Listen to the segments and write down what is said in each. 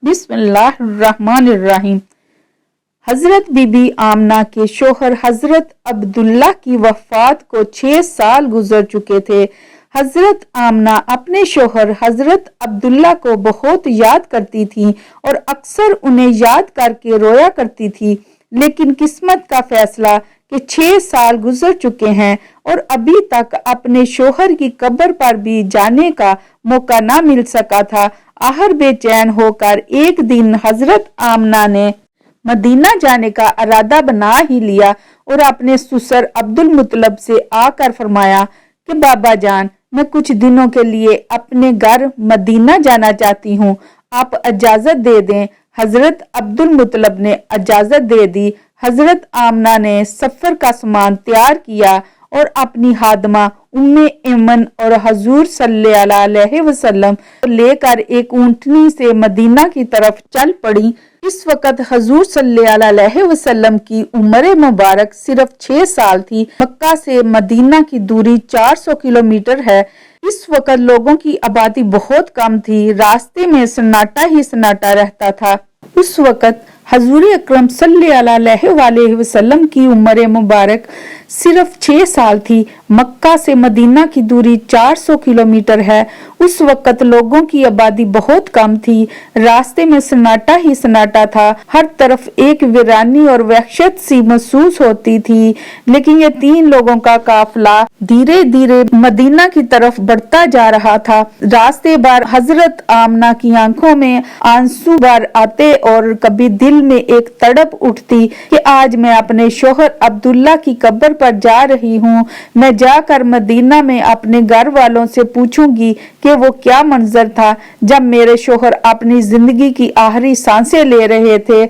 बिस्मिल्लाहिर्रहमानिर्रहीम। हजरत बीबी आमना के शोहर हजरत अब्दुल्ला की वफात को 6 साल गुजर चुके थे। हजरत आमना अपने शोहर हजरत अब्दुल्ला को बहुत याद करती थी और अक्सर उन्हें याद करके रोया करती थी। लेकिन किस्मत का फैसला कि 6 साल गुजर चुके हैं और अभी तक अपने शोहर की कब्र पर भी जाने का मौका ना मिल सका था। आहर बेचैन होकर एक दिन हजरत आमना ने मदीना जाने का इरादा बना ही लिया और अपने ससुर अब्दुल मुत्तलब से आकर फरमाया कि बाबा जान, मैं कुछ दिनों के लिए अपने घर मदीना जाना चाहती हूँ, आप इजाजत दे दें। हजरत अब्दुल मुत्तलब ने इजाजत दे दी। हजरत आमना ने सफर का सामान तैयार किया और अपनी हादमा उम्मे ऐमन और हजूर सल्लल्लाहु अलैहि वसल्लम लेकर एक ऊंटनी से मदीना की तरफ चल पड़ी। इस वक्त हजूर सल्लल्लाहु अलैहि वसल्लम की उम्र मुबारक सिर्फ 6 साल थी। मक्का से मदीना की दूरी 400 किलोमीटर है। इस वक्त लोगों की आबादी बहुत कम थी। रास्ते में सन्नाटा ही सन्नाटा रहता था। उस वक्त हजूर अकरम सल्लल्लाहु अलैहि वसल्लम की उम्र मुबारक सिर्फ 6 साल थी। मक्का से मदीना की दूरी 400 किलोमीटर है। उस वक्त लोगों की आबादी बहुत कम थी। रास्ते में सन्नाटा ही सन्नाटा था। हर तरफ एक वीरानी और वहशत सी महसूस होती थी। लेकिन ये 3 लोगों का काफिला धीरे धीरे मदीना की तरफ बढ़ता जा रहा था। रास्ते भर हजरत आमना की आंखों में आंसू भर आते और कभी दिल में एक तड़प उठती कि आज मैं अपने शोहर अब्दुल्ला की कब्र पर जा रही हूँ। मैं जाकर मदीना में अपने घर वालों से पूछूंगी कि वो क्या मंजर था जब मेरे शोहर अपनी जिंदगी की आखिरी सांसें ले रहे थे।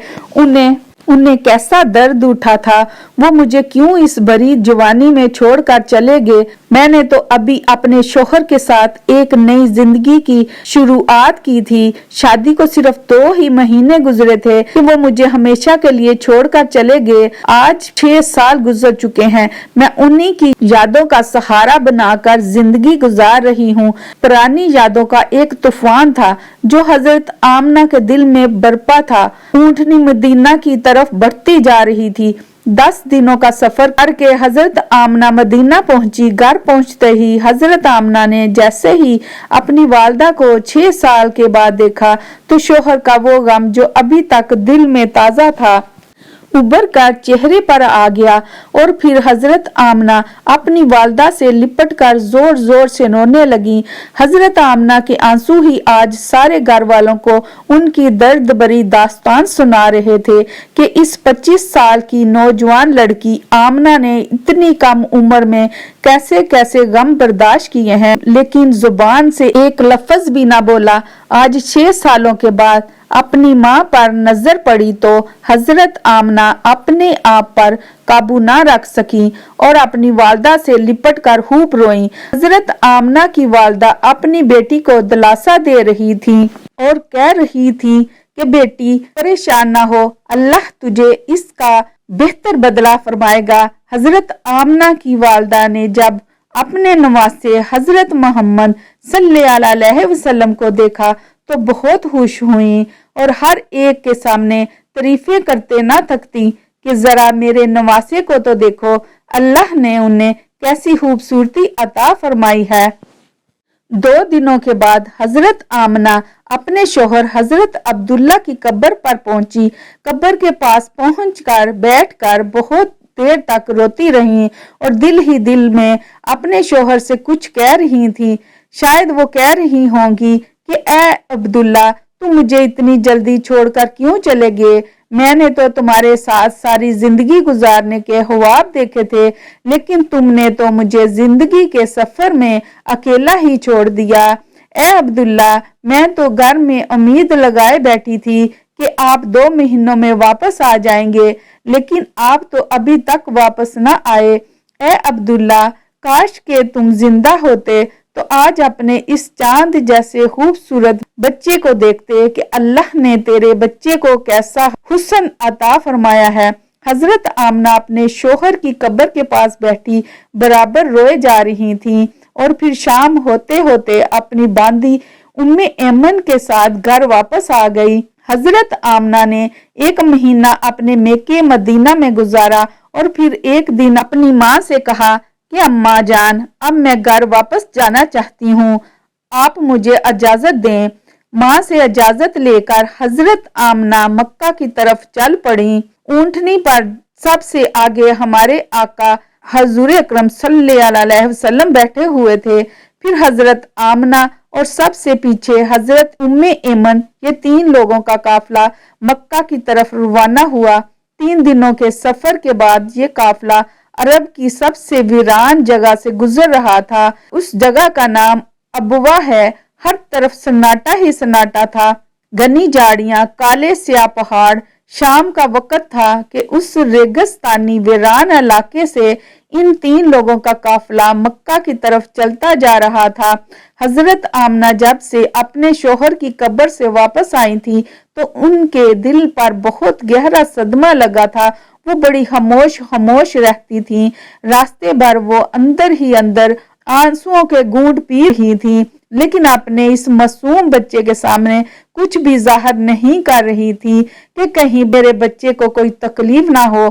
उन्हें कैसा दर्द उठा था। वो मुझे क्यों इस बड़ी जवानी में छोड़कर चले गए। मैंने तो अभी अपने शोहर के साथ एक नई जिंदगी की शुरुआत की थी। शादी को सिर्फ 2 ही महीने गुजरे थे कि वो मुझे हमेशा के लिए छोड़कर चले गए। आज 6 साल गुजर चुके हैं। मैं उन्हीं की यादों का सहारा बनाकर जिंदगी गुजार रही हूँ। पुरानी यादों का एक तूफान था जो हजरत आमना के दिल में बरपा था। ऊंटनी मदीना की तरफ बढ़ती जा रही थी। 10 दिनों का सफर करके हजरत आमना मदीना पहुंची। घर पहुंचते ही हजरत आमना ने जैसे ही अपनी वालदा को 6 साल के बाद देखा तो शोहर का वो गम जो अभी तक दिल में ताजा था उबर कर चेहरे पर आ गया। और फिर हजरत आमना अपनी वालदा से लिपट कर जोर जोर से रोने लगी। हजरत आमना के आंसू ही आज सारे घर वालों को उनकी दर्द भरी दास्तान सुना रहे थे कि इस 25 साल की नौजवान लड़की आमना ने इतनी कम उम्र में कैसे कैसे गम बर्दाश्त किए हैं, लेकिन जुबान से एक लफ्ज भी ना बोला। आज 6 सालों के बाद अपनी माँ पर नजर पड़ी तो हजरत आमना अपने आप पर काबू ना रख सकी और अपनी वालदा से लिपट कर खूब रोई। हजरत आमना की वालदा अपनी बेटी को दिलासा दे रही थी और कह रही थी कि बेटी परेशान ना हो, अल्लाह तुझे इसका बेहतर बदला फरमाएगा। हजरत आमना की वालदा ने जब अपने नवासे हजरत मोहम्मद सल्लल्लाहु अलैहि वसल्लम को देखा तो बहुत खुश हुई और हर एक के सामने तारीफें करते ना थकती कि जरा मेरे नवासे को तो देखो, अल्लाह ने उन्हें कैसी खूबसूरती अता फरमाई है। 2 दिनों के बाद हजरत आमना अपने शोहर हजरत अब्दुल्ला की कब्र पर पहुंची। कब्र के पास पहुंचकर बैठकर बहुत देर तक रोती रही और दिल ही दिल में अपने शोहर से कुछ कह रही थी। शायद वो कह रही होंगी कि ए अब्दुल्ला, तुम मुझे इतनी जल्दी छोड़कर क्यों चले गए। मैंने तो तुम्हारे साथ सारी जिंदगी गुजारने के ख्वाब देखे थे, लेकिन तुमने तो मुझे जिंदगी के सफर में अकेला ही छोड़ दिया। ए अब्दुल्ला, मैं तो घर में उम्मीद लगाए बैठी थी कि आप 2 महीनों में वापस आ जाएंगे, लेकिन आप तो अभी तक वापस न आए। ए अब्दुल्ला, काश के तुम जिंदा होते तो आज अपने इस चांद जैसे खूबसूरत बच्चे को देखते कि अल्लाह ने तेरे बच्चे को कैसा हुस्न अता फरमाया है। हजरत आमना अपने शोहर की कब्र के पास बैठी बराबर रोए जा रही थी और फिर शाम होते होते अपनी बांदी उम्मे ऐमन के साथ घर वापस आ गई। हजरत आमना ने 1 महीना अपने मेके मदीना में गुजारा और फिर एक दिन अपनी माँ से कहा कि अम्मा जान, अब मैं घर वापस जाना चाहती हूँ, आप मुझे इजाजत दें। माँ से इजाजत लेकर हजरत आमना मक्का की तरफ चल पड़ी। ऊंटनी पर सबसे आगे हमारे आका हजूर अकरम सल्लल्लाहु अलैहि वसल्लम बैठे हुए थे। फिर हजरत आमना और सबसे पीछे हजरत उम्मे ऐमन, ये 3 लोगों का काफिला मक्का की तरफ रवाना हुआ। 3 दिनों के सफर के बाद ये काफिला अरब की सबसे वीरान जगह से गुजर रहा था। उस जगह का नाम अबवा है। हर तरफ सन्नाटा ही सन्नाटा था, घनी झाड़ियां, काले स्याह पहाड़। शाम का वक्त था कि उस रेगिस्तानी वीरान इलाके से इन 3 लोगों का काफिला मक्का की तरफ चलता जा रहा था। हजरत आमना जब से अपने शोहर की कब्र से वापस आई थी तो उनके दिल पर बहुत गहरा सदमा लगा था। वो बड़ी खामोश रहती थी। रास्ते भर वो अंदर ही अंदर आंसुओं के घूंट पी रही थी, लेकिन अपने इस मासूम बच्चे के सामने कुछ भी जाहिर नहीं कर रही थी कि कहीं मेरे बच्चे को कोई तकलीफ ना हो।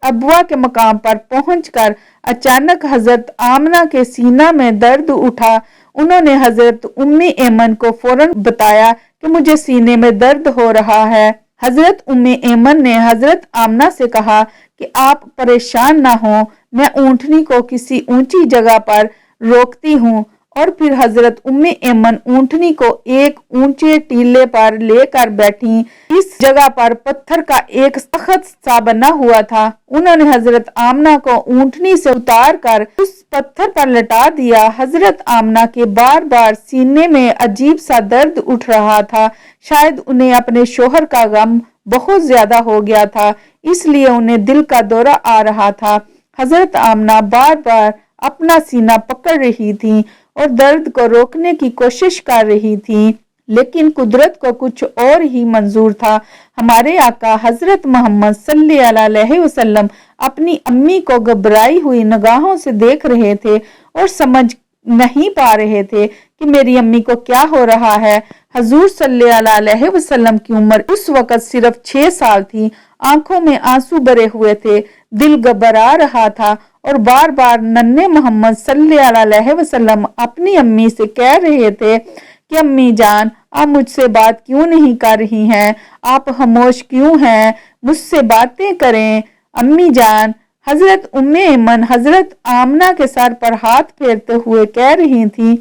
अबवा के मकाम पर पहुंचकर अचानक हजरत आमना के सीना में दर्द उठा। उन्होंने हजरत उम्मे ऐमन को फौरन बताया कि मुझे सीने में दर्द हो रहा है। हजरत उम्मे ऐमन ने हजरत आमना से कहा कि आप परेशान ना हो, मैं ऊंटनी को किसी ऊंची जगह पर रोकती हूँ। और फिर हजरत उम्मे ऐमन ऊंटनी को एक ऊंचे टीले पर लेकर बैठी। इस जगह पर पत्थर का एक तख्त सा बना हुआ था। उन्होंने हजरत आमना को ऊंटनी से उतार कर उस पत्थर पर लटा दिया। हजरत आमना के बार बार सीने में अजीब सा दर्द उठ रहा था। शायद उन्हें अपने शोहर का गम बहुत ज्यादा हो गया था, इसलिए उन्हें दिल का दौरा आ रहा था। हजरत आमना बार बार अपना सीना पकड़ रही थी और दर्द को रोकने की कोशिश कर रही थी, लेकिन कुदरत को कुछ और ही मंजूर था। हमारे आका हजरत मोहम्मद सल्लल्लाहु अलैहि वसल्लम अपनी अम्मी को घबराई हुई निगाहों से देख रहे थे और समझ नहीं पा रहे थे कि मेरी अम्मी को क्या हो रहा है। हजूर सल्लल्लाहु अलैहि वसल्लम की उम्र उस वक्त सिर्फ 6 साल थी। आंखों में आंसू भरे हुए थे, दिल घबरा रहा था और बार बार नन्हे मोहम्मद सल्लल्लाहु अलैहि वसल्लम अपनी अम्मी से कह रहे थे कि अम्मी जान, आप मुझसे बात क्यों नहीं कर रही हैं? आप खामोश क्यों हैं? मुझसे बातें करें अम्मी जान। हजरत उम्मे ऐमन हजरत आमना के सर पर हाथ फेरते हुए कह रही थी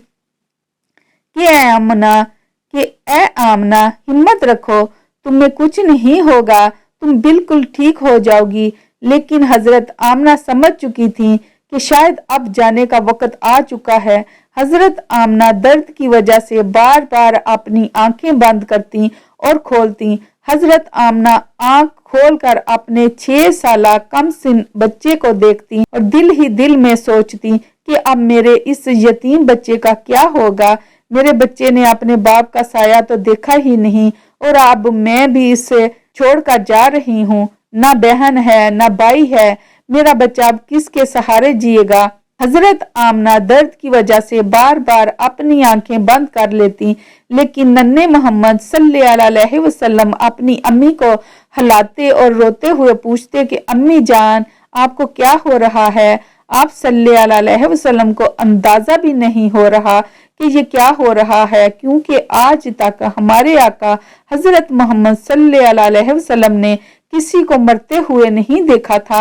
कि ए आमना, हिम्मत रखो, तुम्हें कुछ नहीं होगा, तुम बिल्कुल ठीक हो जाओगी। लेकिन हजरत आमना समझ चुकी थी कि शायद अब जाने का वक्त आ चुका है। हजरत आमना दर्द की वजह से बार बार अपनी आंखें बंद करती और खोलती। हजरत आमना आंख खोलकर अपने 6 साला कम सिन बच्चे को देखती और दिल ही दिल में सोचती कि अब मेरे इस यतीम बच्चे का क्या होगा। मेरे बच्चे ने अपने बाप का साया तो देखा ही नहीं और अब मैं भी इसे छोड़कर जा रही हूँ। ना बहन है, ना भाई है, मेरा बच्चा अब किसके सहारे जिएगा। हजरत आमना दर्द की वजह से बार बार अपनी आंखें बंद कर लेती, लेकिन नन्हे मोहम्मद सल्लल्लाहु अलैहि वसल्लम अपनी अम्मी को हिलाते और रोते हुए पूछते कि अम्मी जान, आपको क्या हो रहा है? आप सल्लल्लाहु अलैहि वसल्लम को अंदाजा भी नहीं हो रहा कि ये क्या हो रहा है, क्योंकि आज तक हमारे आका हजरत मोहम्मद सल्लल्लाहु अलैहि वसल्लम ने किसी को मरते हुए नहीं देखा था।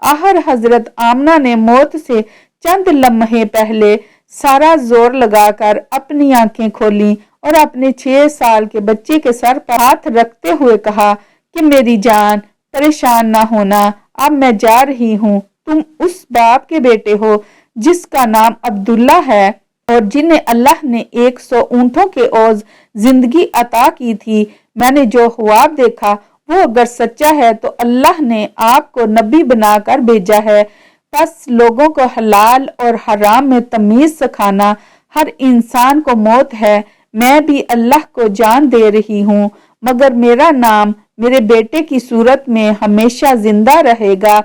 आहर हजरत आमना ने मौत से चंद लम्हे पहले सारा जोर लगाकर अपनी आंखें खोली और अपने 6 साल के बच्चे के सर पर हाथ रखते हुए कहा कि मेरी जान, परेशान ना होना, अब मैं जा रही हूँ। तुम उस बाप के बेटे हो जिसका नाम अब्दुल्ला है और जिन्हें अल्लाह ने 100 ऊंटों के ओज जिंदगी अता की थी। मैंने जो ख्वाब देखा वो अगर सच्चा है तो अल्लाह ने आपको नबी बनाकर भेजा है। बस लोगों को हलाल और हराम में तमीज सिखाना। हर इंसान को मौत है, मैं भी अल्लाह को जान दे रही हूँ, मगर मेरा नाम मेरे बेटे की सूरत में हमेशा जिंदा रहेगा।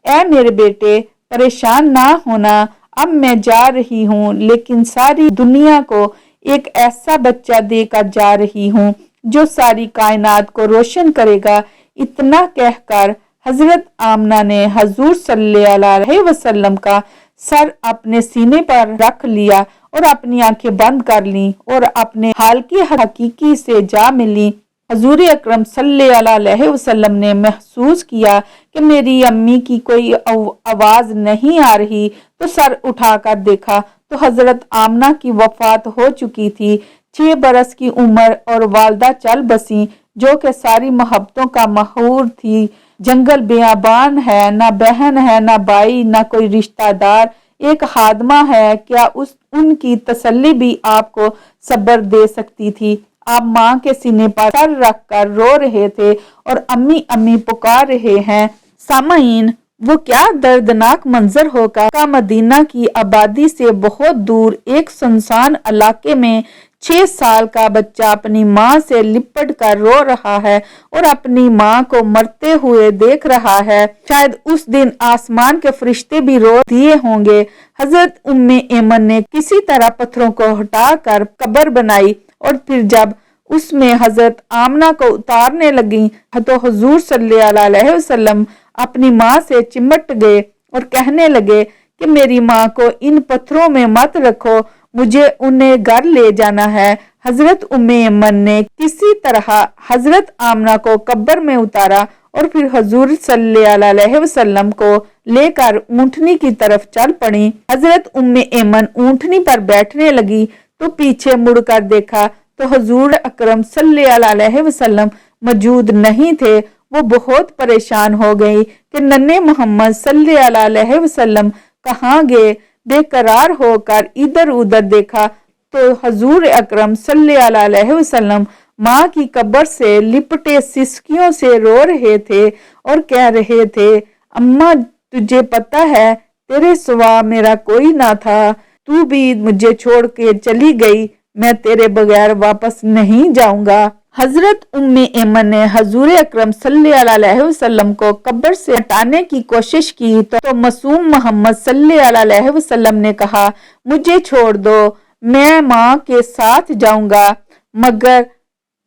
ऐ मेरे बेटे, परेशान ना होना, अब मैं जा रही हूँ, लेकिन सारी दुनिया को एक ऐसा बच्चा देकर जा रही हूँ जो सारी कायनात को रोशन करेगा। इतना कहकर हजरत आमना ने हजूर सल्लल्लाहु अलैहि वसल्लम का सर अपने सीने पर रख लिया और अपनी आंखें बंद कर ली और अपने हाल की हकीकी से जा मिली। हजूर अकरम सल्लल्लाहु अलैहि वसल्लम ने महसूस किया कि मेरी अम्मी की कोई आवाज नहीं आ रही, तो सर उठाकर देखा तो हजरत आमना की वफात हो चुकी थी। 6 बरस की उम्र और वालदा चल बसी, जो कि सारी मोहब्बतों का महूर थी। जंगल बेआबान है, ना बहन है, ना भाई, ना कोई रिश्तेदार, एक खादमा है। क्या उनकी तसल्ली भी आपको सब्र दे सकती थी? आप माँ के सीने पर सर रख कर रो रहे थे और अम्मी अम्मी पुकार रहे हैं। सामाईन, वो क्या दर्दनाक मंजर होगा का मदीना की आबादी से बहुत दूर एक सुनसान इलाके में 6 साल का बच्चा अपनी माँ से लिपट कर रो रहा है और अपनी माँ को मरते हुए देख रहा है। शायद उस दिन आसमान के फरिश्ते भी रो दिए होंगे। हजरत उम्मे ऐमन ने किसी तरह पत्थरों को हटाकर कब्र बनाई और फिर जब उसमें हजरत आमना को उतारने लगी तो हुजूर सल्लल्लाहु अलैहि वसल्लम अपनी माँ से चिमट गए और कहने लगे कि मेरी माँ को इन पत्थरों में मत रखो, मुझे उन्हें घर ले जाना है। हजरत उम्मे ऐमन ने किसी तरह हजरत आमना को कब्र में उतारा और फिर हुजूर सल्लल्लाहु अलैहि वसल्लम को लेकर ऊँटनी की तरफ चल पड़ी। हजरत उम्मे ऐमन ऊँटनी पर बैठने लगी तो पीछे मुड़कर देखा तो हुजूर अकरम सल्लल्लाहु अलैहि वसल्लम मौजूद नहीं थे। वो बहुत परेशान हो गई कि नन्हे मोहम्मद सल्लल्लाहु अलैहि वसल्लम कहाँ गए। बेकरार होकर इधर उधर देखा तो हुजूर अकरम सल्लल्लाहु अलैहि वसल्लम माँ की कब्र से लिपटे सिसकियों से रो रहे थे और कह रहे थे, अम्मा तुझे पता है तेरे सिवा मेरा कोई ना था, तू भी मुझे छोड़ के चली गई, मैं तेरे बगैर वापस नहीं जाऊंगा। हजरत उम्मे ऐमन ने हजूर अकरम सल्लल्लाहु अलैहि वसल्लम को कब्र से हटाने की कोशिश की तो मासूम मोहम्मद सल्लल्लाहु अलैहि वसल्लम ने कहा, मुझे छोड़ दो, मैं माँ के साथ जाऊंगा। मगर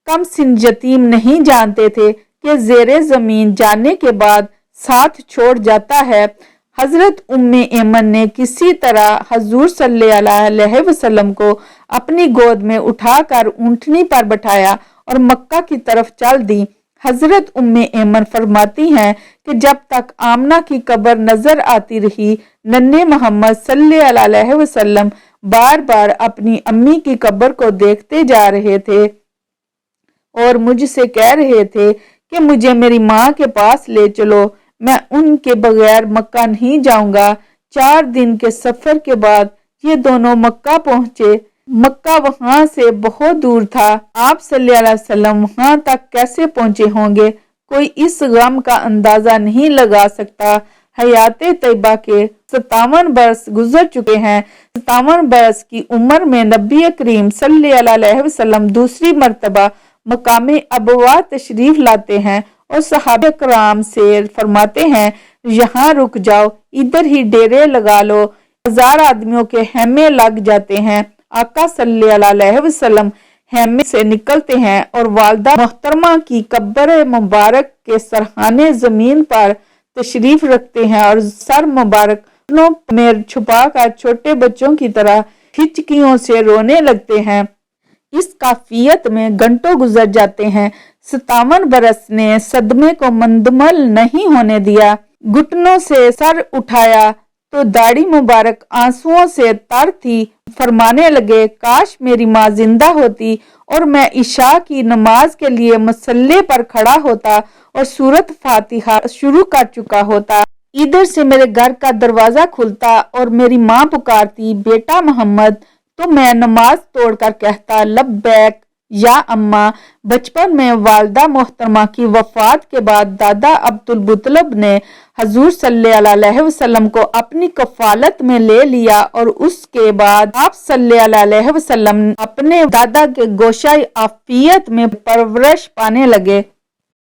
कम सिन यतीम नहीं जानते थे कि ज़ेरे ज़मीन जाने के बाद साथ छोड़ जाता है। हजरत उम्मे ऐमन ने किसी तरह हजूर सल्लल्लाहु अलैहि वसल्लम को अपनी गोद में उठाकर ऊँटनी पर बैठाया और मक्का की तरफ चल दी। हजरत उम्मे ऐमन फरमाती हैं कि जब तक आमना की कब्र नजर आती रही, नन्हे मोहम्मद सल्लल्लाहु अलैहि वसल्लम बार बार अपनी अम्मी की कब्र को देखते जा रहे थे और मुझसे कह रहे थे कि मुझे मेरी माँ के पास ले चलो, मैं उनके बगैर मक्का नहीं जाऊंगा। 4 दिन के सफर के बाद ये दोनों मक्का पहुंचे। मक्का वहां से बहुत दूर था। आप सल्लल्लाहु अलैहि वसल्लम वहां तक कैसे पहुंचे होंगे, कोई इस गम का अंदाजा नहीं लगा सकता। हयाते तैयबा के 57 बरस गुजर चुके हैं। 57 बरस की उम्र में नबी करीम सल्लल्लाहु अलैहि वसल्लम दूसरी मर्तबा मकामे अबवा तशरीफ लाते हैं और सहाबे कराम से फरमाते हैं, यहाँ रुक जाओ, इधर ही डेरे लगा लो। 1000 आदमियों के हैमे लग जाते हैं। आका सल्लल्लाहु अलैहि वसल्लम हैमे से निकलते हैं और वालदा मोहतरमा की कब्र मुबारक के सरहाने जमीन पर तशरीफ रखते हैं और सर मुबारक में छुपाकर छोटे बच्चों की तरह हिचकियों से रोने लगते हैं। इस काफियत में घंटों गुजर जाते हैं। 57 बरस ने सदमे को मंदमल नहीं होने दिया। घुटनों से सर उठाया तो दाढ़ी मुबारक आंसुओं से तर थी। फरमाने लगे, काश मेरी माँ जिंदा होती और मैं इशा की नमाज के लिए मसल्ले पर खड़ा होता और सूरत फातिहा शुरू कर चुका होता। इधर से मेरे घर का दरवाजा खुलता और मेरी माँ पुकारती, बेटा मोहम्मद, तो मैं नमाज तोड़कर कहता, लब्बैक या अम्मा। बचपन में वालदा मोहतरमा की वफात के बाद दादा अब्दुल मुत्तलिब ने हजूर सल्लल्लाहु अलैहि वसल्लम को अपनी कफालत में ले लिया और उसके बाद आप सल्लल्लाहु अलैहि वसल्लम अपने दादा के गोशाई आफियत में परवरिश पाने लगे।